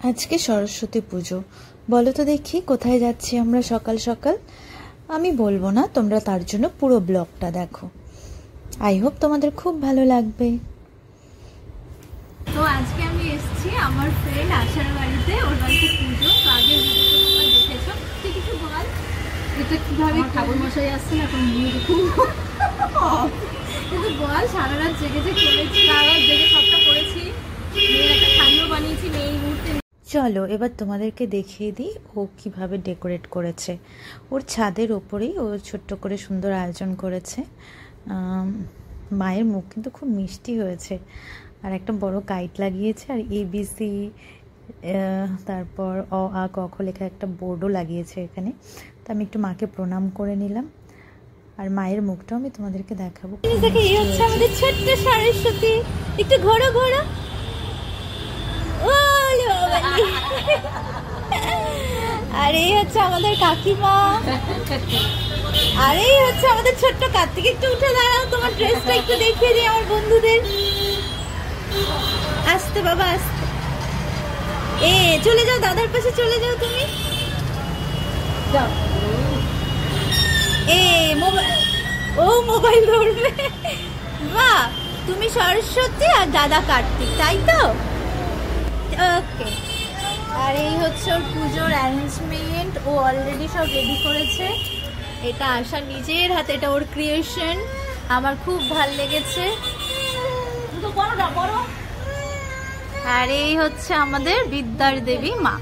আজকে সরস্বতী পুজো। বলো তো দেখি কোথায় যাচ্ছি আমরা সকাল সকাল? আমি বলবো না, তোমরা তার জন্য পুরো ব্লগটা দেখো। আই হোপ তোমাদের খুব ভালো লাগবে। তো আজকে আমি এসেছি আমার ফ্রেন্ড আশার বাড়িতে, ওর বাড়িতে পুজো। তো আগে ভিডিওটা দেখেছো, তুই কিছু বল এটা কিভাবে ঠাকুর মশাই আসছে না এখন কিন্তু বল। সারা রাত জেগে করেছি, সারা রাত জেগে সবটা করেছি, মেয়ের একটা থালিও বানিয়েছি মেয়ে এই মুহূর্তে। চলো এবার তোমাদেরকে দেখিয়ে দিই ও কিভাবে ডেকোরেট করেছে। ওর ছাদের ওপরেই ও ছোট্ট করে সুন্দর আয়োজন করেছে। মায়ের মুখ কিন্তু খুব মিষ্টি হয়েছে, আর একটা বড় কাইট লাগিয়েছে, আর ABC তারপর অ আ ক খ লেখা একটা বোর্ডও লাগিয়েছে এখানে। তো আমি একটু মাকে প্রণাম করে নিলাম, আর মায়ের মুখটাও আমি তোমাদেরকে দেখাবো। এই হচ্ছে আমাদের ছোট্ট সরস্বতী, একটু ঘোরো ঘোরো। আর এই হচ্ছে আমাদের কাকিমা, আর এই হচ্ছে আমাদের ছোট্ট কার্তিক। একটু উঠে দাঁড়াও, তোমার ড্রেসটা একটু দেখিয়ে দিই আমার বন্ধুদের। আসতে বাবা আসতে, চলে যাও দাদার পাশে, চলে যাও তুমি। যাও মোবাইল ধরবে। বাহ, তুমি সরস্বতী আর দাদা কার্তিক, তাই তো? ওকে। আর এই হচ্ছে ওর পুজোর অ্যারেঞ্জমেন্ট, ও অলরেডি সব রেডি করেছে। এটা আশা নিজের হাতে, এটা ওর ক্রিয়েশন, আমার খুব ভাল লেগেছে। আর এই হচ্ছে আমাদের বিদ্যার দেবী মা।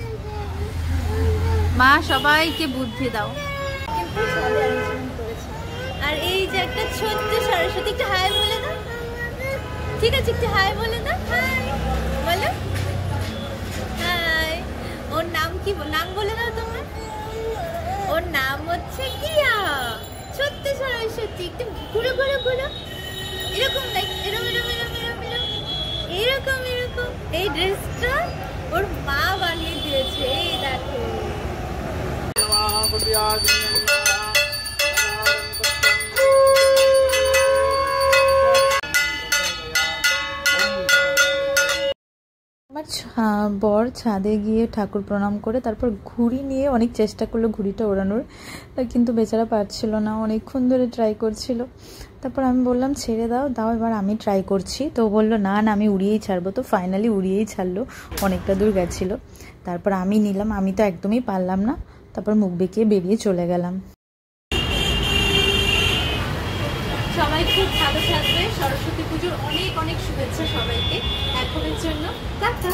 মা সবাইকে বুদ্ধি দাও। আর এই যে একটা ছোট্ট সরস্বতী, একটু হাই বলে দাও। ঠিক আছে, একটু হাই বলে দাও। হাই বলো। হাই। ওর নাম কি, নাম বলে দাও তোমার। ওর নাম হচ্ছে কিয়া। ছোট্ট সরস্বতী, একটু ঘুরো ঘুরো ঘুরো, এরকম লাইক এরকম এরকম এরকম এরকম এরকম। এই ড্রেসটা ওর মা বানিয়ে দিয়েছে, এই দেখো। আমার বর ছাদে গিয়ে ঠাকুর প্রণাম করে তারপর ঘুড়ি নিয়ে অনেক চেষ্টা করলো ঘুড়িটা ওড়ানোর, কিন্তু বেচারা পারছিল না, অনেকক্ষণ ধরে ট্রাই করছিল। তারপর আমি বললাম ছেড়ে দাও দাও, এবার আমি ট্রাই করছি। তো বললো না না আমি উড়িয়েই ছাড়বো। তো ফাইনালি উড়িয়েই ছাড়লো, অনেকটা দূর গেছিলো। তারপর আমি নিলাম, আমি তো একদমই পারলাম না। তারপর মুখ বেঁকিয়ে বেরিয়ে চলে গেলাম। সবাই খুব ভালো থাকবে। সরস্বতী পুজোর অনেক অনেক শুভেচ্ছা সবাইকে এখনের জন্য। টাটা।